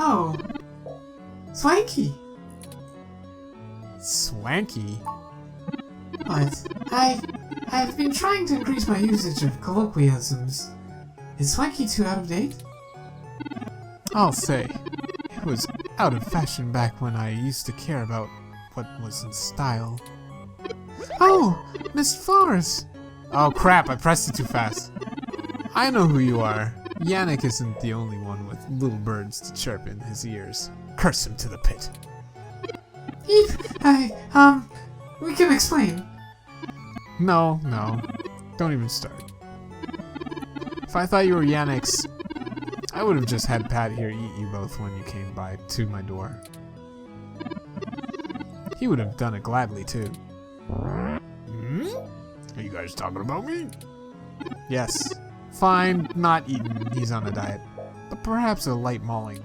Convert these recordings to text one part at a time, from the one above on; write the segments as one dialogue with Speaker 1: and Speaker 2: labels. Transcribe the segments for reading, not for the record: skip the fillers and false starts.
Speaker 1: Oh. Swanky.
Speaker 2: Swanky?
Speaker 1: What? I've been trying to increase my usage of colloquialisms. Is swanky too out of date?
Speaker 2: I'll say, it was out of fashion back when I used to care about what was in style. Oh, Miss Flowers! Oh crap, I pressed it too fast. I know who you are. Yannick isn't the only one with little birds to chirp in his ears. Curse him to the pit.
Speaker 1: We can explain.
Speaker 2: No, don't even start. If I thought you were Yannick's, I would have just had Pat here eat you both when you came by to my door. He would have done it gladly too. Hmm? Are you guys talking about me? Yes. Fine, not eaten. He's on a diet. But perhaps a light mauling.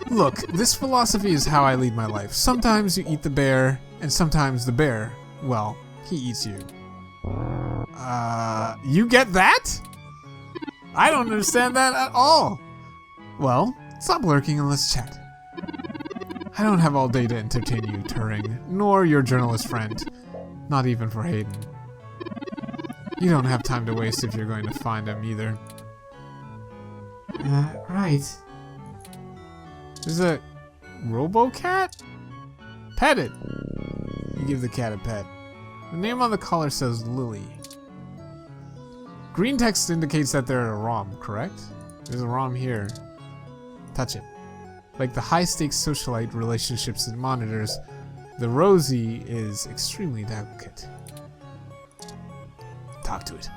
Speaker 2: Look, this philosophy is how I lead my life. Sometimes you eat the bear, and sometimes the bear, well, he eats you. You get that? I don't understand that at all. Well, stop lurking and let's chat. I don't have all day to entertain you, Turing, nor your journalist friend. Not even for Hayden. You don't have time to waste if you're going to find him either.
Speaker 1: Right.
Speaker 2: There's a robo-cat? Pet it! You give the cat a pet. The name on the collar says Lily. Green text indicates that they're a ROM, correct? There's a ROM here. Touch it. Like the high-stakes socialite relationships it monitors, the Rosie is extremely delicate. Talk to it.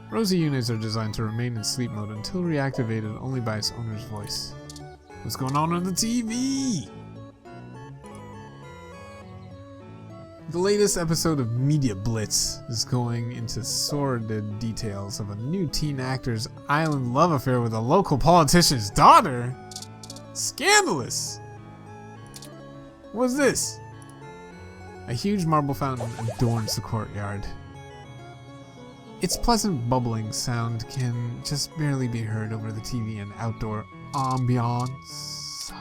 Speaker 2: Rosie units are designed to remain in sleep mode until reactivated only by its owner's voice. What's going on the TV? The latest episode of Media Blitz is going into sordid details of a new teen actor's island love affair with a local politician's daughter. Scandalous! What's this? A huge marble fountain adorns the courtyard. Its pleasant bubbling sound can just barely be heard over the TV and outdoor ambiance.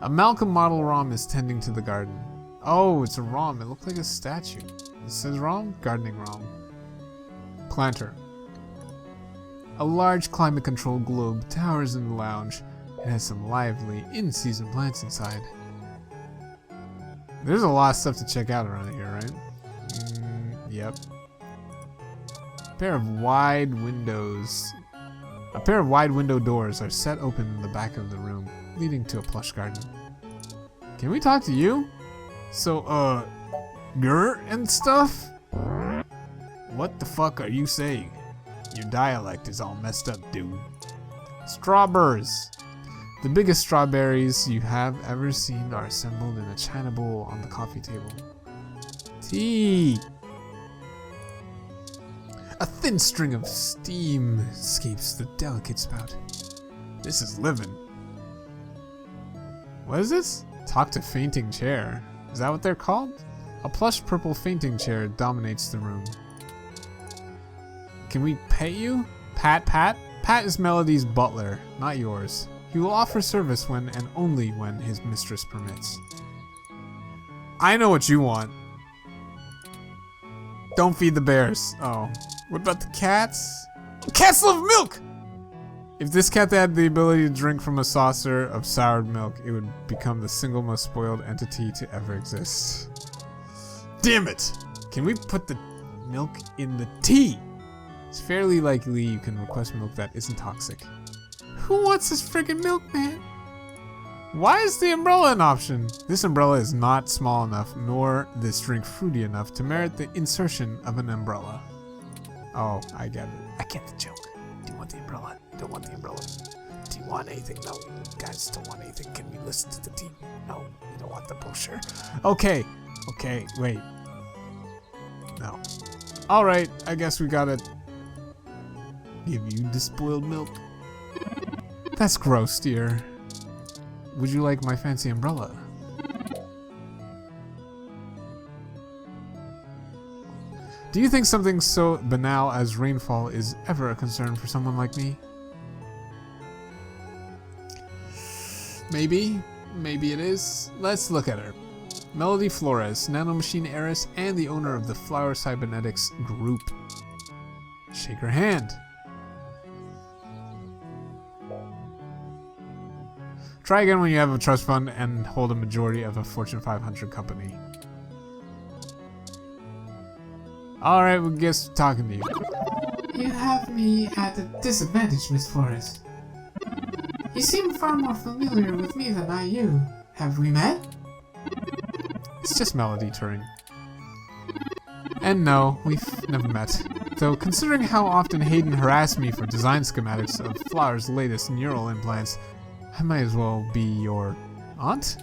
Speaker 2: A Malcolm model ROM is tending to the garden. Oh, it's a ROM. It looked like a statue. It says ROM? Gardening ROM. Planter. A large climate-controlled globe towers in the lounge. It has some lively, in-season plants inside. There's a lot of stuff to check out around here, right? Yep. A pair of wide window doors are set open in the back of the room, leading to a plush garden. Can we talk to you? So, grr and stuff? What the fuck are you saying? Your dialect is all messed up, dude. Strawberries. The biggest strawberries you have ever seen are assembled in a china bowl on the coffee table. Tea. A thin string of steam escapes the delicate spout. This is living. What is this? Talk to fainting chair. Is that what they're called? A plush purple fainting chair dominates the room. Can we pet you? Pat? Pat is Melody's butler, not yours. He will offer service when and only when his mistress permits. I know what you want. Don't feed the bears. Oh. What about the cats? Cats love milk! If this cat had the ability to drink from a saucer of soured milk, it would become the single most spoiled entity to ever exist. Damn it! Can we put the milk in the tea? It's fairly likely you can request milk that isn't toxic. Who wants this friggin' milk, man? Why is the umbrella an option? This umbrella is not small enough, nor this drink fruity enough to merit the insertion of an umbrella. Oh, I get it. I get the joke. Do you want the umbrella? You don't want the umbrella. Do you want anything? No. Guys don't want anything. Can we listen to the team? No. You don't want the brochure. Okay, wait. No. Alright, I guess we gotta give you despoiled milk. That's gross, dear. Would you like my fancy umbrella? Do you think something so banal as rainfall is ever a concern for someone like me? Maybe it is. Let's look at her. Melody Flores, nanomachine heiress and the owner of the Flower Cybernetics Group. Shake her hand. Try again when you have a trust fund and hold a majority of a Fortune 500 company. Alright, we guess talking to you.
Speaker 1: You have me at a disadvantage, Miss Flores. You seem far more familiar with me than I you. Have we met?
Speaker 2: It's just Melody Turing. And no, we've never met. Though considering how often Hayden harassed me for design schematics of Flower's latest neural implants, I might as well be your aunt?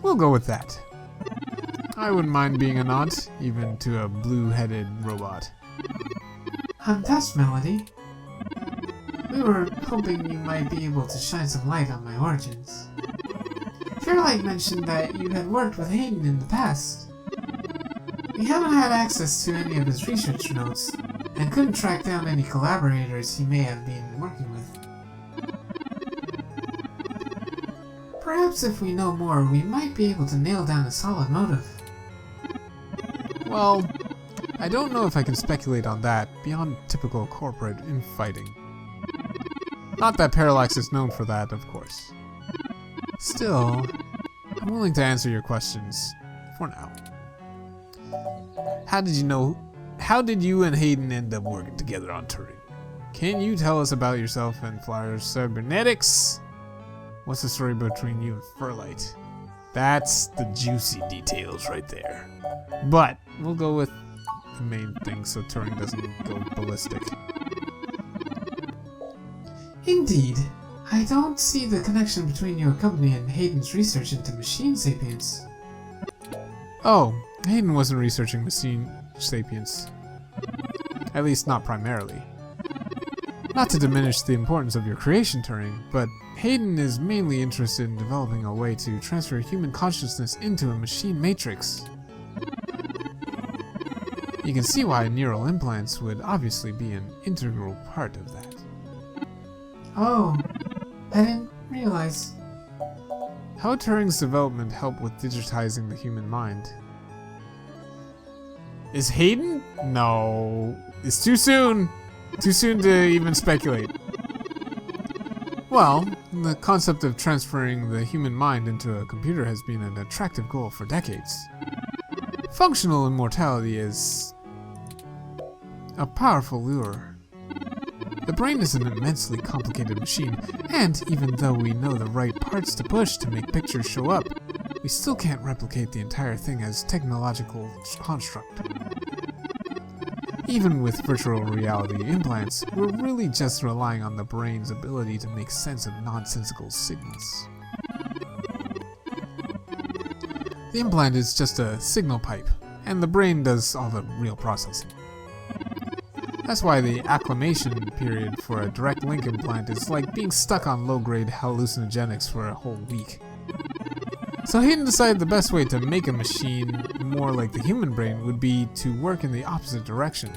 Speaker 2: We'll go with that. I wouldn't mind being an aunt, even to a blue-headed robot.
Speaker 1: I'm touched, Melody. We were hoping you might be able to shine some light on my origins. Fairlight mentioned that you had worked with Hayden in the past. We haven't had access to any of his research notes, and couldn't track down any collaborators he may have been working with. Perhaps if we know more, we might be able to nail down a solid motive.
Speaker 2: Well, I don't know if I can speculate on that beyond typical corporate infighting. Not that Parallax is known for that, of course. Still, I'm willing to answer your questions for now. How did you and Hayden end up working together on Turing? Can you tell us about yourself and Flower Cybernetics? What's the story between you and Fairlight? That's the juicy details right there. But we'll go with the main thing so Turing doesn't go ballistic.
Speaker 1: Indeed. I don't see the connection between your company and Hayden's research into machine sapience.
Speaker 2: Oh, Hayden wasn't researching machine sapience. At least not primarily. Not to diminish the importance of your creation, Turing, but Hayden is mainly interested in developing a way to transfer human consciousness into a machine matrix. You can see why neural implants would obviously be an integral part of that.
Speaker 1: Oh, I didn't realize.
Speaker 2: How would Turing's development help with digitizing the human mind? Is Hayden? No. It's too soon. Too soon to even speculate. Well, the concept of transferring the human mind into a computer has been an attractive goal for decades. Functional immortality is a powerful lure. The brain is an immensely complicated machine, and even though we know the right parts to push to make pictures show up, we still can't replicate the entire thing as technological construct. Even with virtual reality implants, we're really just relying on the brain's ability to make sense of nonsensical signals. The implant is just a signal pipe, and the brain does all the real processing. That's why the acclimation period for a direct link implant is like being stuck on low-grade hallucinogenics for a whole week. So Hayden decided the best way to make a machine more like the human brain would be to work in the opposite direction.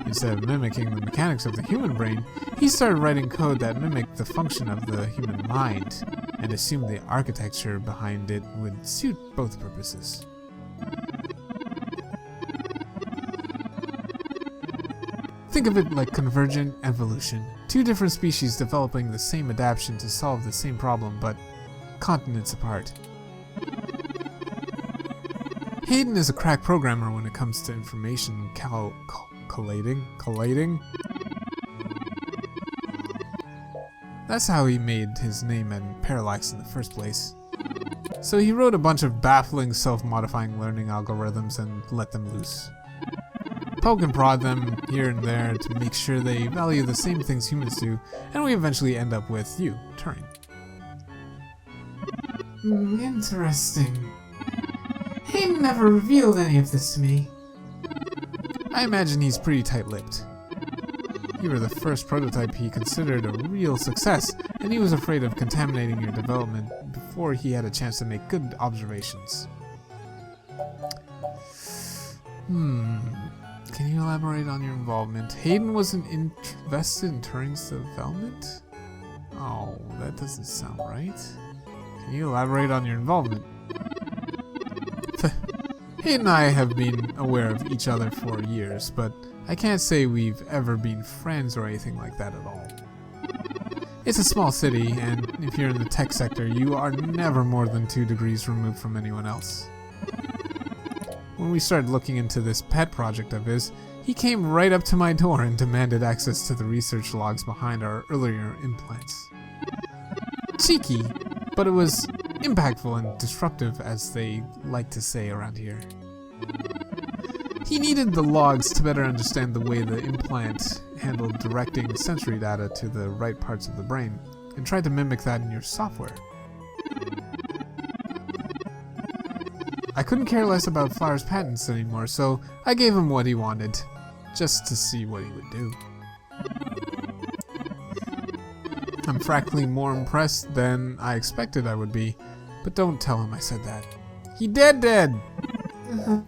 Speaker 2: Instead of mimicking the mechanics of the human brain, he started writing code that mimicked the function of the human mind, and assumed the architecture behind it would suit both purposes. Think of it like convergent evolution, two different species developing the same adaptation to solve the same problem, but continents apart. Hayden is a crack programmer when it comes to information collating. That's how he made his name and Parallax in the first place. So he wrote a bunch of baffling self-modifying learning algorithms and let them loose. Poke and prod them here and there to make sure they value the same things humans do, and we eventually end up with you, Turing.
Speaker 1: Interesting. Hayden never revealed any of this to me.
Speaker 2: I imagine he's pretty tight-lipped. You were the first prototype he considered a real success, and he was afraid of contaminating your development before he had a chance to make good observations. Can you elaborate on your involvement? Hayden wasn't invested in Turing's development? Oh, that doesn't sound right. Can you elaborate on your involvement? He and I have been aware of each other for years, but I can't say we've ever been friends or anything like that at all. It's a small city, and if you're in the tech sector, you are never more than 2 degrees removed from anyone else. When we started looking into this pet project of his, he came right up to my door and demanded access to the research logs behind our earlier implants. Cheeky, but it was impactful and disruptive, as they like to say around here. He needed the logs to better understand the way the implant handled directing sensory data to the right parts of the brain, and tried to mimic that in your software. I couldn't care less about Flower's patents anymore, so I gave him what he wanted, just to see what he would do. I'm frankly more impressed than I expected I would be, but don't tell him I said that. He dead!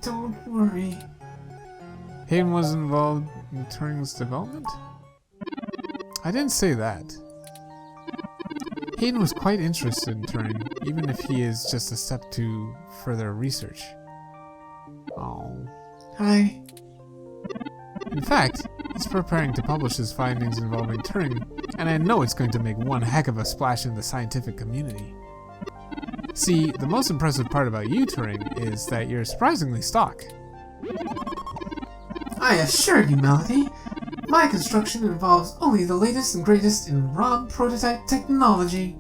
Speaker 1: Don't worry.
Speaker 2: Hayden was involved in Turing's development? I didn't say that. Hayden was quite interested in Turing, even if he is just a step to further research. Oh.
Speaker 1: Hi.
Speaker 2: In fact, he's preparing to publish his findings involving Turing, and I know it's going to make one heck of a splash in the scientific community. See, the most impressive part about you, Turing, is that you're surprisingly stock.
Speaker 1: I assure you, Melody, my construction involves only the latest and greatest in ROM prototype technology.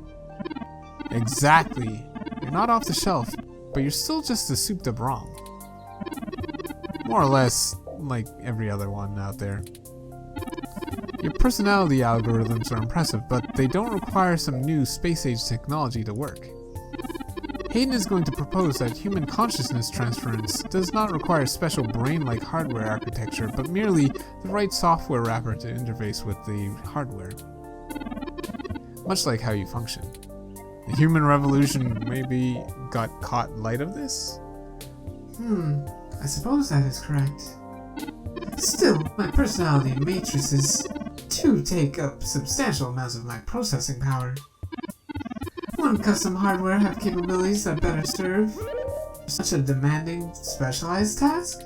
Speaker 2: Exactly. You're not off the shelf, but you're still just a souped-up ROM. More or less like every other one out there. Your personality algorithms are impressive, but they don't require some new space-age technology to work. Hayden is going to propose that human consciousness transference does not require special brain-like hardware architecture, but merely the right software wrapper to interface with the hardware. Much like how you function. The human revolution maybe got caught light of this?
Speaker 1: I suppose that is correct. Still, my personality matrices do take up substantial amounts of my processing power. Wouldn't custom hardware have capabilities that better serve such a demanding, specialized task?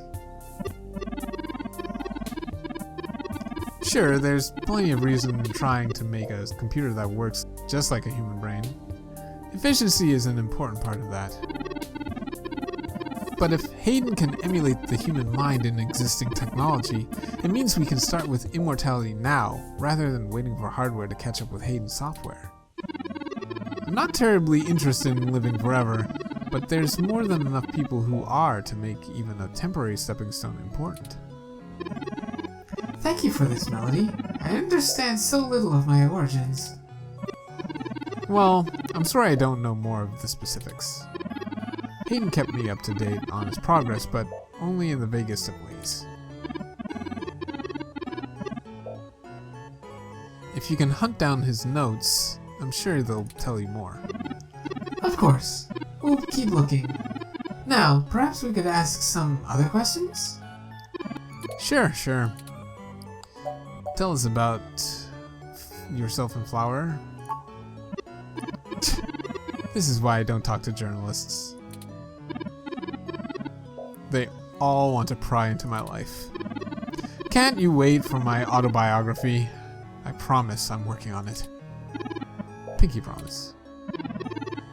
Speaker 2: Sure, there's plenty of reason trying to make a computer that works just like a human brain. Efficiency is an important part of that. But if Hayden can emulate the human mind in existing technology, it means we can start with immortality now, rather than waiting for hardware to catch up with Hayden's software. I'm not terribly interested in living forever, but there's more than enough people who are to make even a temporary stepping stone important.
Speaker 1: Thank you for this, Melody. I understand so little of my origins.
Speaker 2: Well, I'm sorry I don't know more of the specifics. Hayden kept me up to date on his progress, but only in the vaguest of ways. If you can hunt down his notes, I'm sure they'll tell you more.
Speaker 1: Of course. We'll keep looking. Now, perhaps we could ask some other questions?
Speaker 2: Sure. Tell us about yourself and Flower. This is why I don't talk to journalists. They all want to pry into my life. Can't you wait for my autobiography? I promise I'm working on it. Pinky promise.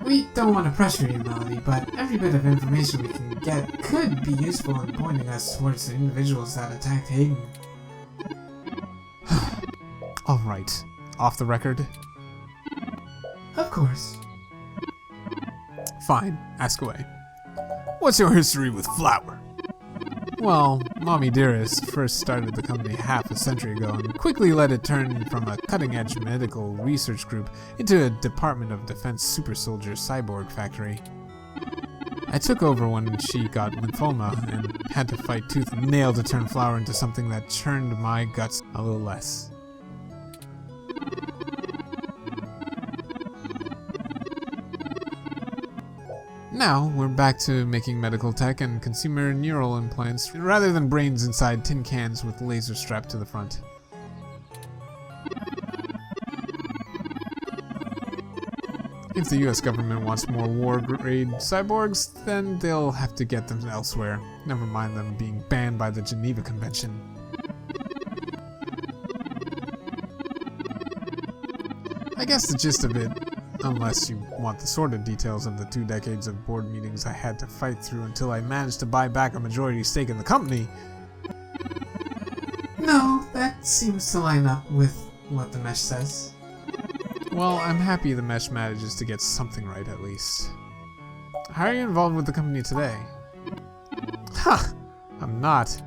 Speaker 1: We don't want to pressure you, Melody, but every bit of information we can get could be useful in pointing us towards the individuals that attacked Hayden.
Speaker 2: Alright, off the record?
Speaker 1: Of course.
Speaker 2: Fine, ask away. What's your history with Flower? Well, Mommy Dearest first started the company half a century ago and quickly let it turn from a cutting-edge medical research group into a Department of Defense super soldier cyborg factory. I took over when she got lymphoma and had to fight tooth and nail to turn Flower into something that churned my guts a little less. Now, we're back to making medical tech and consumer neural implants rather than brains inside tin cans with lasers strapped to the front. If the US government wants more war-grade cyborgs, then they'll have to get them elsewhere. Never mind them being banned by the Geneva Convention. I guess the gist of it, unless you want the sordid details of the 2 decades of board meetings I had to fight through until I managed to buy back a majority stake in the company.
Speaker 1: No, that seems to line up with what the mesh says.
Speaker 2: Well, I'm happy the mesh manages to get something right at least. How are you involved with the company today? Ha! I'm not.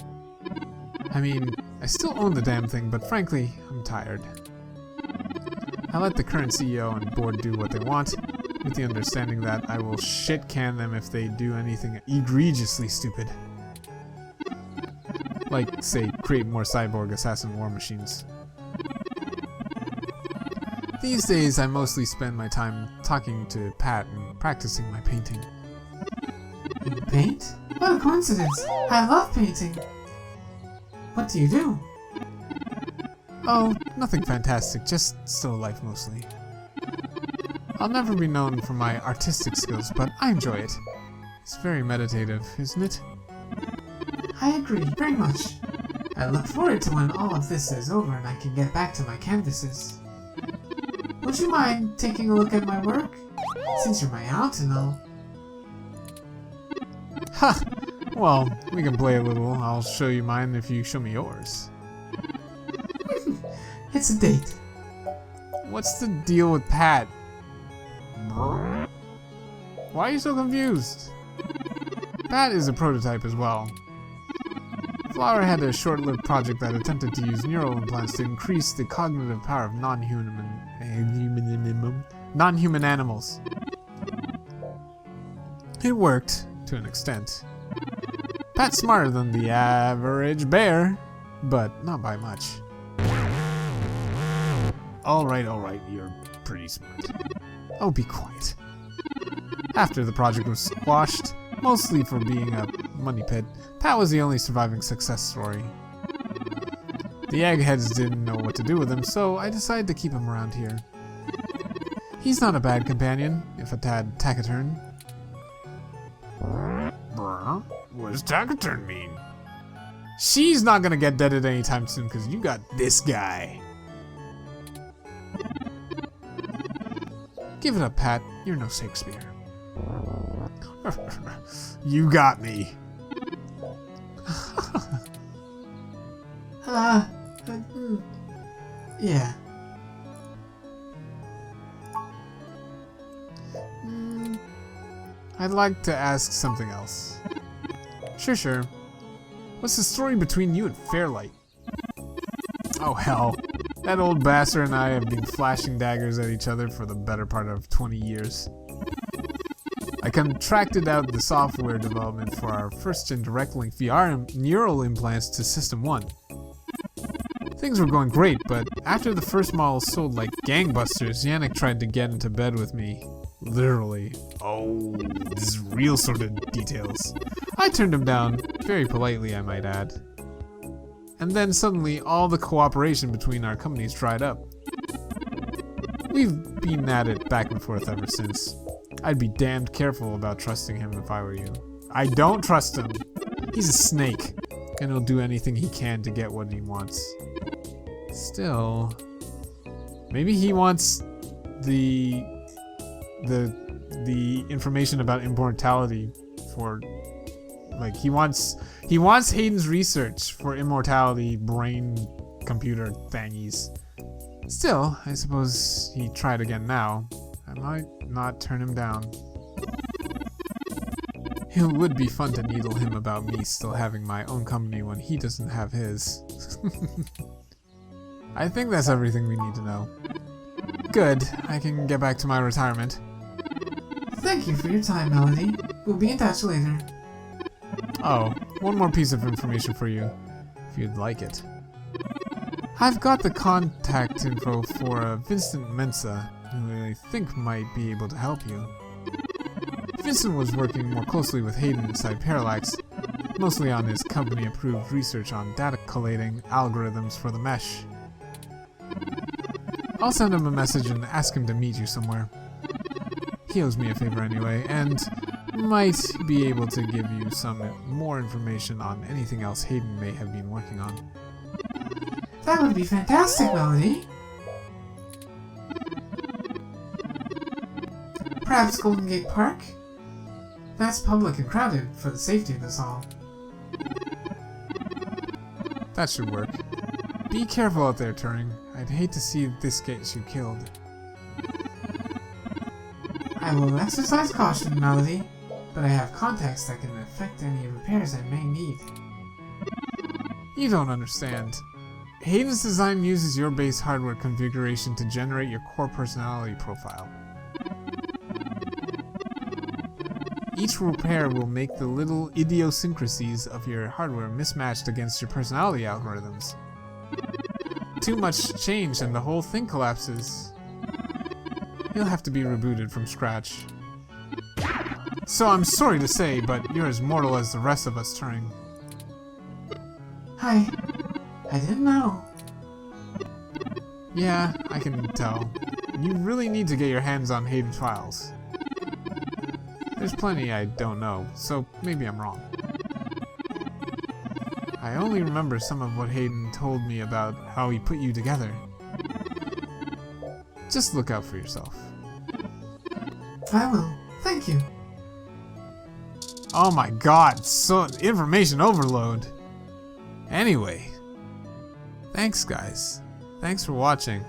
Speaker 2: I mean, I still own the damn thing, but frankly, I'm tired. I let the current CEO and board do what they want, with the understanding that I will shit-can them if they do anything egregiously stupid. Like, say, create more cyborg assassin war machines. These days, I mostly spend my time talking to Pat and practicing my painting.
Speaker 1: You paint? What a coincidence! I love painting! What do you do?
Speaker 2: Oh, nothing fantastic, just still life mostly. I'll never be known for my artistic skills, but I enjoy it. It's very meditative, isn't it?
Speaker 1: I agree, very much. I look forward to when all of this is over and I can get back to my canvases. Would you mind taking a look at my work? Since you're my aunt and all.
Speaker 2: Ha! Well, we can play a little. I'll show you mine if you show me yours.
Speaker 1: It's a date.
Speaker 2: What's the deal with Pat? Why are you so confused? Pat is a prototype as well. Flower had a short-lived project that attempted to use neural implants to increase the cognitive power of non-human animals. It worked, to an extent. Pat's smarter than the average bear, but not by much. Alright, you're pretty smart. Oh, be quiet. After the project was squashed, mostly for being a money pit, Pat was the only surviving success story. The eggheads didn't know what to do with him, so I decided to keep him around here. He's not a bad companion, if a tad taciturn. Bruh, what does taciturn mean? She's not gonna get deaded anytime soon, because you got this guy. Give it up, Pat. You're no Shakespeare. You got me.
Speaker 1: Yeah.
Speaker 2: I'd like to ask something else. Sure. What's the story between you and Fairlight? Oh hell. That old bastard and I have been flashing daggers at each other for the better part of 20 years. I contracted out the software development for our first-gen direct link VR neural implants to System 1. Things were going great, but after the first model sold like gangbusters, Yannick tried to get into bed with me. Literally. Oh, this is real sort of details. I turned him down, very politely I might add. And then suddenly all the cooperation between our companies dried up. We've been at it back and forth ever since. I'd be damned careful about trusting him if I were you. I don't trust him. He's a snake, and he'll do anything he can to get what he wants. Still, maybe he wants the information about immortality for, like, he wants Hayden's research for immortality brain computer thingies. Still, I suppose he tried again now. I might not turn him down. It would be fun to needle him about me still having my own company when he doesn't have his. I think that's everything we need to know. Good, I can get back to my retirement.
Speaker 1: Thank you for your time, Melody. We'll be in touch later.
Speaker 2: Oh, one more piece of information for you, if you'd like it. I've got the contact info for Vincent Mensa, who I think might be able to help you. Vincent was working more closely with Hayden inside Parallax, mostly on his company-approved research on data collating algorithms for the mesh. I'll send him a message and ask him to meet you somewhere. He owes me a favor anyway, and might be able to give you some more information on anything else Hayden may have been working on.
Speaker 1: That would be fantastic, Melody. Perhaps Golden Gate Park? That's public and crowded for the safety of us all.
Speaker 2: That should work. Be careful out there, Turing. I'd hate to see this get you killed.
Speaker 1: I will exercise caution, Melody, but I have contacts that can affect any repairs I may need.
Speaker 2: You don't understand. Hayden's design uses your base hardware configuration to generate your core personality profile. Each repair will make the little idiosyncrasies of your hardware mismatched against your personality algorithms. Too much change and the whole thing collapses. You'll have to be rebooted from scratch. So I'm sorry to say, but you're as mortal as the rest of us, Turing.
Speaker 1: I didn't know.
Speaker 2: Yeah, I can tell. You really need to get your hands on Hayden's files. There's plenty I don't know, so maybe I'm wrong. I only remember some of what Hayden told me about how he put you together. Just look out for yourself.
Speaker 1: I will. Thank you.
Speaker 2: Oh my god, so information overload. Anyway, thanks guys. Thanks for watching.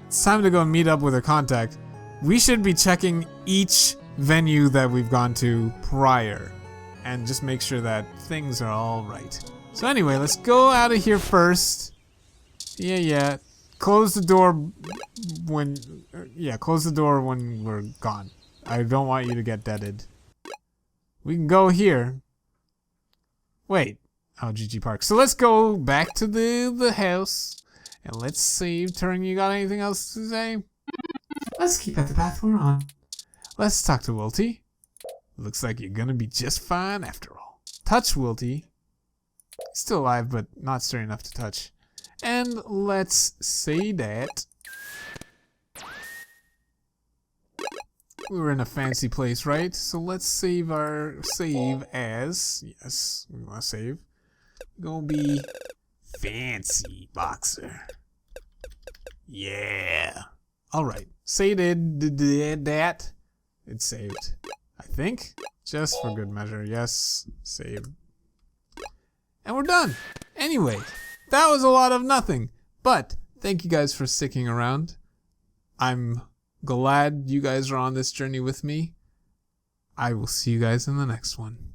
Speaker 2: It's time to go meet up with a contact. We should be checking each venue that we've gone to prior and just make sure that things are all right. So anyway, let's go out of here first. Yeah. Close the door when we're gone. I don't want you to get deaded. We can go here. Wait. Oh, GG Park. So let's go back to the house and let's save. Turing, you got anything else to say?
Speaker 1: Let's keep at the path we're on.
Speaker 2: Let's talk to Wilty. Looks like you're gonna be just fine after all. Touch Wilty. Still alive, but not sturdy enough to touch. And let's say that we were in a fancy place, right? So let's save our save as, yes, we want to save. Gonna be fancy boxer. Yeah. All right. Say that. It's saved. I think. Just for good measure. Yes. Save. And we're done. Anyway, that was a lot of nothing. But thank you guys for sticking around. I'm glad you guys are on this journey with me. I will see you guys in the next one.